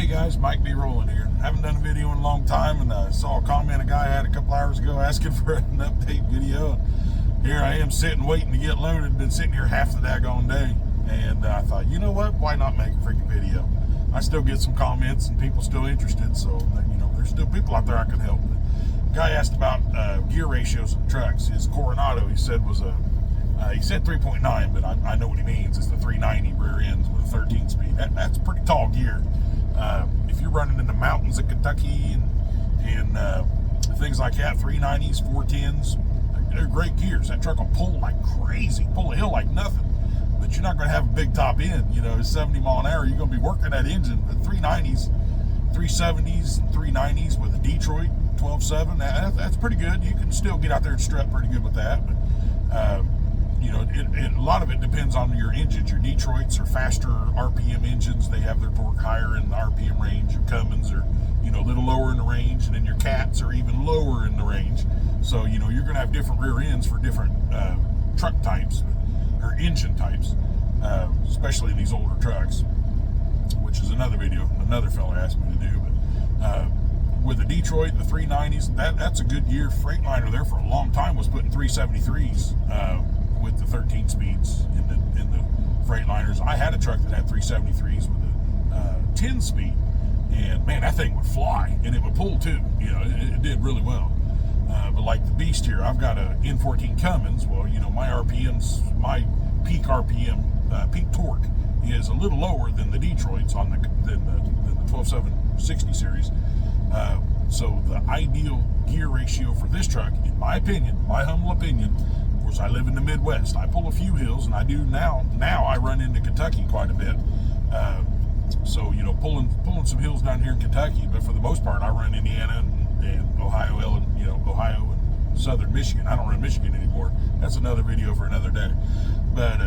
guys, Mike B. Rowland here. Haven't done a video in a long time, and I saw a comment a guy had a couple hours ago asking for an update video. Here I am sitting waiting to get loaded. Been sitting here half the daggone day, and I thought, you know what? Why not make a freaking video? I still get some comments and people still interested, so there's still people out there I can help. The guy asked about gear ratios of trucks. His Coronado, he said, was he said 3.9, but I know what he means. It's the 390 rear ends with a 13-speed. That's pretty tall gear. If you're running in the mountains of Kentucky and things like that, 390s, 410s, they're great gears. That truck will pull like crazy, pull a hill like nothing. But you're not going to have a big top end. It's 70 mile an hour. You're going to be working that engine. The 390s, 370s, and 390s with a Detroit 12.7. That's pretty good. You can still get out there and strut pretty good with that. But a lot of it depends on your engines. Your Detroits are faster RPM engines. They have their torque higher in the RPM range. Your Cummins are, a little lower in the range, and then your Cats are even lower in the range. So, you're going to have different rear ends for different truck types or engine types, especially in these older trucks, which is another video another fella asked me to do. But with the Detroit, the 390s, that's a good gear. Freightliner there for a long time was putting 373s with the 13 speeds in the Freightliners. I had a truck that had 373s with a 10 speed, and man, that thing would fly, and it would pull too. It did really well. But like the Beast here, I've got a N14 Cummins. Well, my RPMs, my peak RPM, peak torque is a little lower than the Detroits than the 12.760 series. So the ideal gear ratio for this truck, in my opinion, my humble opinion, of course I live in the Midwest. I pull a few hills, and I do now I run into Kentucky quite a bit. So pulling some hills down here in Kentucky, but for the most part I run Indiana and Ohio, Ohio and southern Michigan. I don't run Michigan anymore. That's another video for another day. But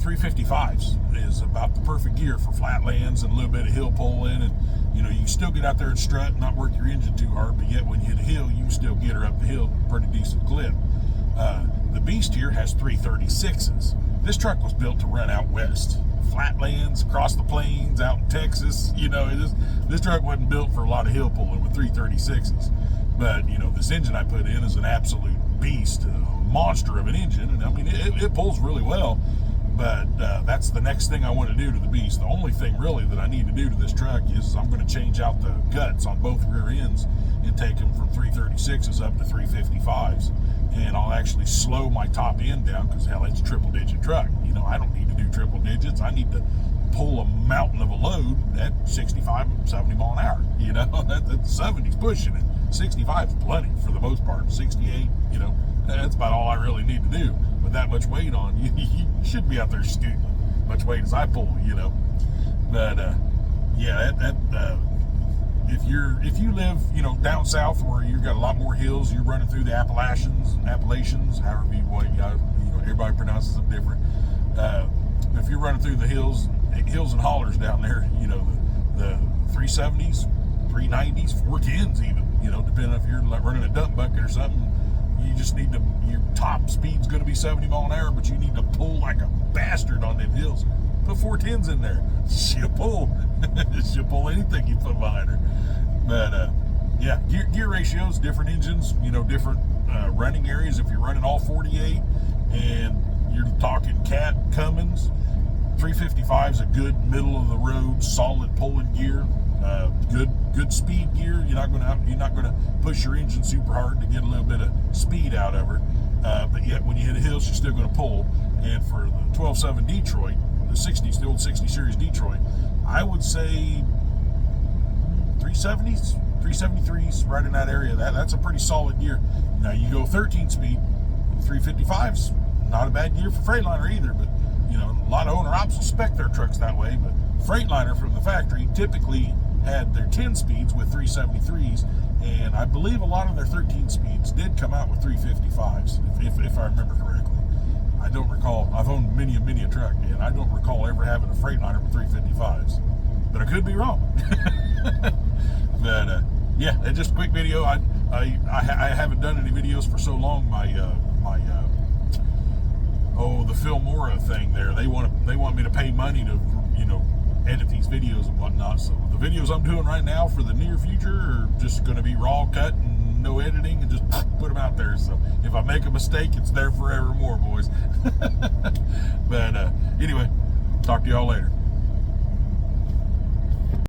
355s is about the perfect gear for flatlands and a little bit of hill pulling, and you can still get out there and strut and not work your engine too hard, but yet when you hit a hill, you can still get her up the hill pretty decent clip. The Beast here has 336s. This truck was built to run out west, flatlands, across the plains, out in Texas. This truck wasn't built for a lot of hill pulling with 336s. But this engine I put in is an absolute beast, a monster of an engine, and I mean it pulls really well. But that's the next thing I want to do to the Beast. The only thing really that I need to do to this truck is I'm going to change out the guts on both rear ends and take them from 336s up to 355s. And I'll actually slow my top end down because, hell, it's a triple-digit truck. I don't need to do triple digits. I need to pull a mountain of a load at 65, 70 mile an hour. That 70's pushing it. 65 is plenty for the most part. 68, that's about all I really need to do. With that much weight on, you should be out there scooting much weight as I pull, But if you live, down south where you've got a lot more hills, you're running through the Appalachians, however everybody pronounces them different. If you're running through the hills and hollers down there, the 370s, 390s, 410s even, depending if you're running a dump bucket or something, you just need your top speed's going to be 70 mile an hour, but you need to pull like a bastard on them hills. Put 410s in there. She'll pull. She'll pull anything you put behind her. But, gear ratios, different engines, different running areas. If you're running all 48 and you're talking Cat, Cummins, 355 is a good middle of the road, solid pulling gear. Good speed gear. You're not going to push your engine super hard to get a little bit of speed out of her. But yet when you hit a hill, she's still going to pull. And for the 12.7 Detroit, the old 60 series Detroit, I would say 370s, 373s, right in that area. That's a pretty solid gear. Now you go 13 speed, 355s, not a bad gear for Freightliner either. But a lot of owner ops will spec their trucks that way. But Freightliner from the factory typically had their 10 speeds with 373s, and I believe a lot of their 13 speeds did come out with 355s, if I remember correctly. I don't recall. I've owned many a truck, and I don't recall ever having a Freightliner with 355s, but I could be wrong. But it's just a quick video. I haven't done any videos for so long. The Philmora thing there. They want me to pay money to edit these videos and whatnot. So the videos I'm doing right now for the near future are just going to be raw cut and no editing, and just put them out there. So if I make a mistake, it's there forevermore, boys. But anyway, talk to y'all later.